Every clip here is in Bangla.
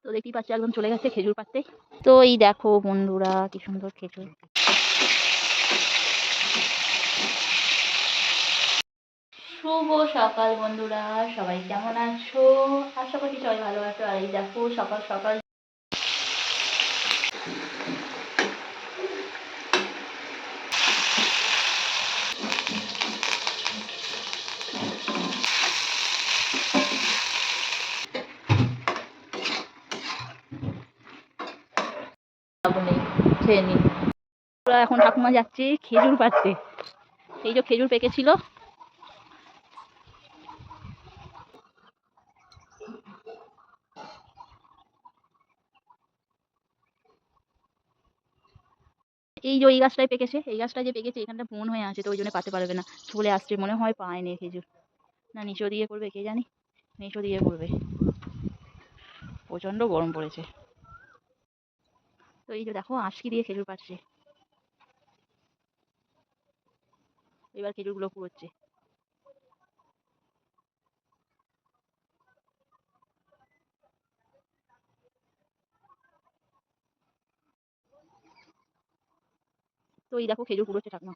তো দেখতেই পাচ্ছ একদম চলে গেছে খেজুর পাড়তে। তো এই দেখো বন্ধুরা কি সুন্দর খেজুর। শুভ সকাল বন্ধুরা, সবাই কেমন আছো? আশা করছি সবাই ভালো আছো। আর এই দেখো সকাল সকাল খেয়ে নিই। এখন ঠাকুমা যাচ্ছে খেজুর পাড়তে। এই যে খেজুর পেকেছিল, এই যে ওই গাছটায় পেকেছে, এই গাছটা যে পেকেছে এখানটা বন হয়ে আছে, তো ওই জন্য পাতে পারবে না, চলে আসছে মনে হয়, পায়নি খেজুর। না নিচো দিয়ে করবে কে জানি, নিচো দিয়ে করবে। প্রচন্ড গরম পড়েছে। তো এই যে দেখো আঁশকি দিয়ে খেজুর পাড়ছে, এবার খেজুরগুলো কুড়োচ্ছে। তো এই দেখো খেজুর কুড়োচ্ছে ঠাকুমা,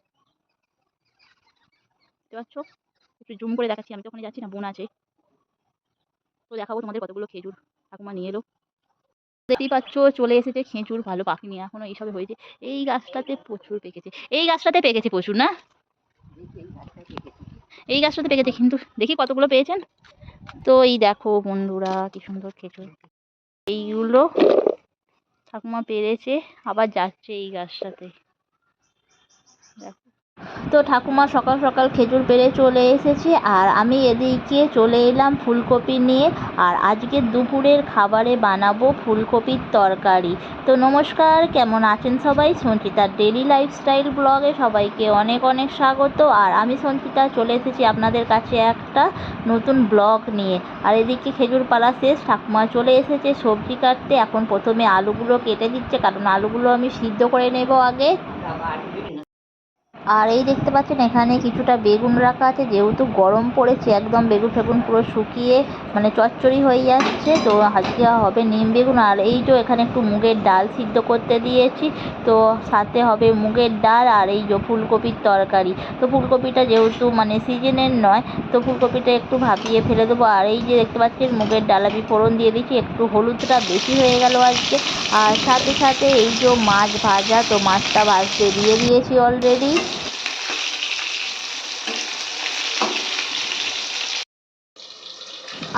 দেখতে পাচ্ছ? একটু জুম করে দেখাচ্ছি, আমি তো ওখানে যাচ্ছি না, বোন আছে। তো দেখাবো তোমাদের কতগুলো খেজুর ঠাকুমা নিয়ে এলো। দেখতেই পাচ্ছ চলে এসেছে খেজুর, ভালো পাকেনি এখনো, এইসবে হয়েছে। এই গাছটাতে প্রচুর পেকেছে, এই গাছটাতে পেকেছে প্রচুর না, এই গাছটাতে পেকেছে, কিন্তু দেখি কতগুলো পেয়েছেন। তো এই দেখো বন্ধুরা কি সুন্দর খেজুর, এইগুলো ঠাকুমা পেরেছে, আবার যাচ্ছে এই গাছটাতে। দেখো তো ঠাকুমা সকাল সকাল খেজুর পেড়ে চলে এসেছে, আর আমি এদিকে চলে এলাম ফুলকপি নিয়ে। আর আজকে দুপুরের খাবারে বানাবো ফুলকপির তরকারি। তো নমস্কার, কেমন আছেন সবাই? সঞ্চিতার ডেলি লাইফস্টাইল ব্লগে সবাইকে অনেক অনেক স্বাগত। আর আমি সঞ্চিতা চলে এসেছি আপনাদের কাছে একটা নতুন ব্লগ নিয়ে। আর এদিকে খেজুর পাড়া শেষ, ঠাকুমা চলে এসেছে সবজি কাটতে। এখন প্রথমে আলুগুলো কেটে দিচ্ছে, কারণ আলুগুলো আমি সিদ্ধ করে নেব আগে। আর এই দেখতে পাচ্ছেন এখানে কিছুটা বেগুন রাখা আছে, যেহেতু গরম পড়েছে একদম বেগুন ফেগুন পুরো শুকিয়ে মানে চচ্চড়ি হয়ে যাচ্ছে, তো আজকে হবে নিম বেগুন। আর এই তো এখানে একটু মুগের ডাল সিদ্ধ করতে দিয়েছি, তো সাথে হবে মুগের ডাল আর এই যে ফুলকপির তরকারি। তো ফুলকপিটা যেহেতু মানে সিজনের নয়, তো ফুলকপিটা একটু ভাপিয়ে ফেলে দেবো। আর এই যে দেখতে পাচ্ছেন মুগের ডাল আমি ফোড়ন দিয়ে দিচ্ছি, একটু হলুদটা বেশি হয়ে গেল আজকে। আর সাথে সাথে এই যে মাছ ভাজা, তো মাছটা ভাজতে দিয়ে দিয়েছি অলরেডি।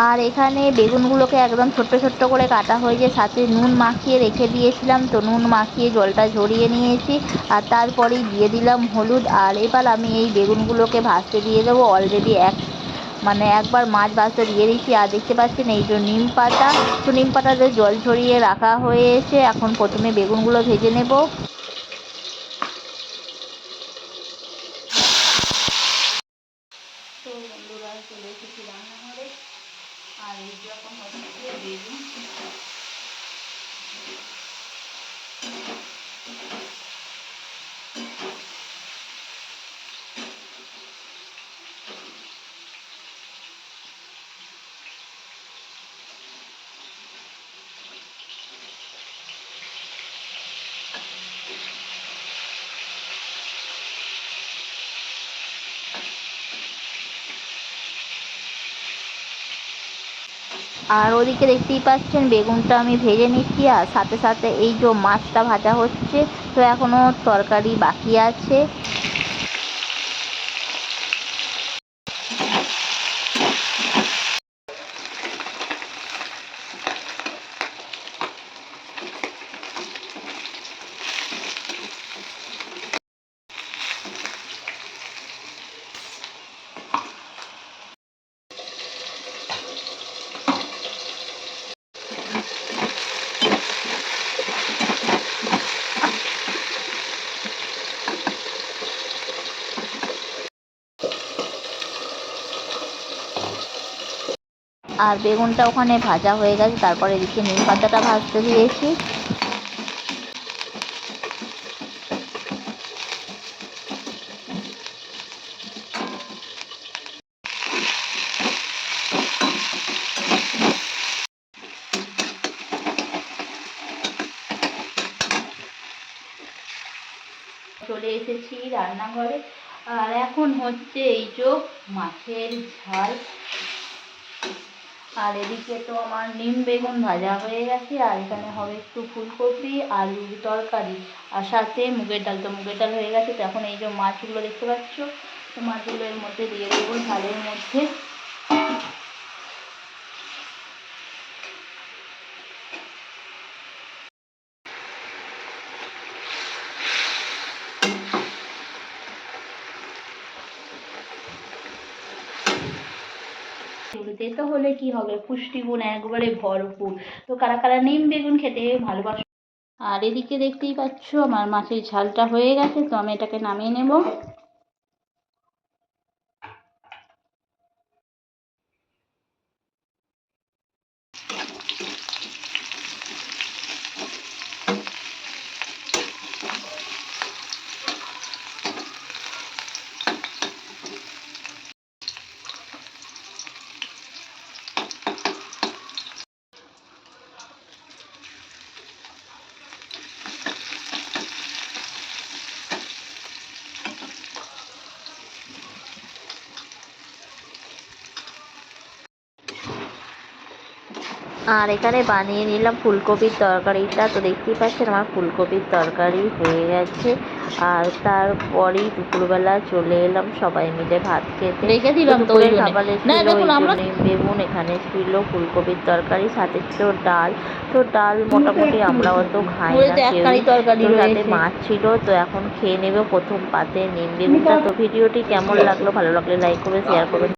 আর এখানে বেগুনগুলোকে একদম ছোট্ট ছোট্ট করে কাটা হয়েছে, সাথে নুন মাখিয়ে রেখে দিয়েছিলাম, তো নুন মাখিয়ে জলটা ঝরিয়ে নিয়েছি। আর তারপরেই দিয়ে দিলাম হলুদ। আর এবার আমি এই বেগুনগুলোকে ভাজতে দিয়ে দেবো। অলরেডি একবার মাছ ভাজতে দিয়ে দিচ্ছি। আর দেখতে পাচ্ছেন এই যে নিম পাতা, তো নিম পাতাতে জল ঝরিয়ে রাখা হয়েছে। এখন প্রথমে বেগুনগুলো ভেজে নেব। তো বন্ধুরা চলে এসেছি রান্নাঘরে, আর এই যখন হচ্ছে বেগুন। আর ওদিকে দেখতেই পাচ্ছেন বেগুনটা আমি ভেজে নিচ্ছি, আর সাথে সাথে এই যে মাছটা ভাজা হচ্ছে। তো এখনও তরকারি বাকি আছে। আর বেগুনটা ওখানে ভাজা হয়ে গেছে, তারপরে এদিকে নিম পাতাটা ভাজতে দিয়েছি। চলে এসেছি রান্নাঘরে। আর এখন হচ্ছে এই যে মাছের ঝাল। আর এদিকে তো আমার নিম বেগুন ভাজা হয়ে গেছে, আর এখানে হবে একটু ফুলকপি আলুর তরকারি, আর সাথে মুগের ডাল। তো মুগের ডাল হয়ে গেছে, তো এখন এই যে মাছগুলো দেখতে পাচ্ছ, তো মাছগুলো এর মধ্যে দিয়ে দেবো ঝালের মধ্যে। তেতো হলে কি হবে, পুষ্টিগুণ একবারে ভরপুর। তো কারা কারা নিম বেগুন খেতে ভালোবাসো। আর এদিকে দেখতেই পাচ্ছ আমার মাছের ঝালটা হয়ে গেছে, তো আমি এটাকে নামিয়ে নেব। আর এখানে বানিয়ে নিলাম ফুলকপির তরকারিটা। তো দেখতেই পাচ্ছেন আমার ফুলকপির তরকারি হয়ে গেছে। আর তারপরেই দুপুরবেলা চলে এলাম সবাই মিলে ভাত খেতে। রেখে দিলাম তো দুপুরের খাবারে ছিল এই দেখুন আমরা নিম বেগুন, এখানে ছিল ফুলকপির তরকারি, সাথে ছিল ডাল। তো ডাল মোটামুটি আমরা অত খাই না কেউই। তো সাথে মাছ ছিল। তো এখন খেয়ে নেবে প্রথম পাতে নিম বেগুনটা। তো ভিডিওটি কেমন লাগলো, ভালো লাগলে লাইক করবে, শেয়ার করবে।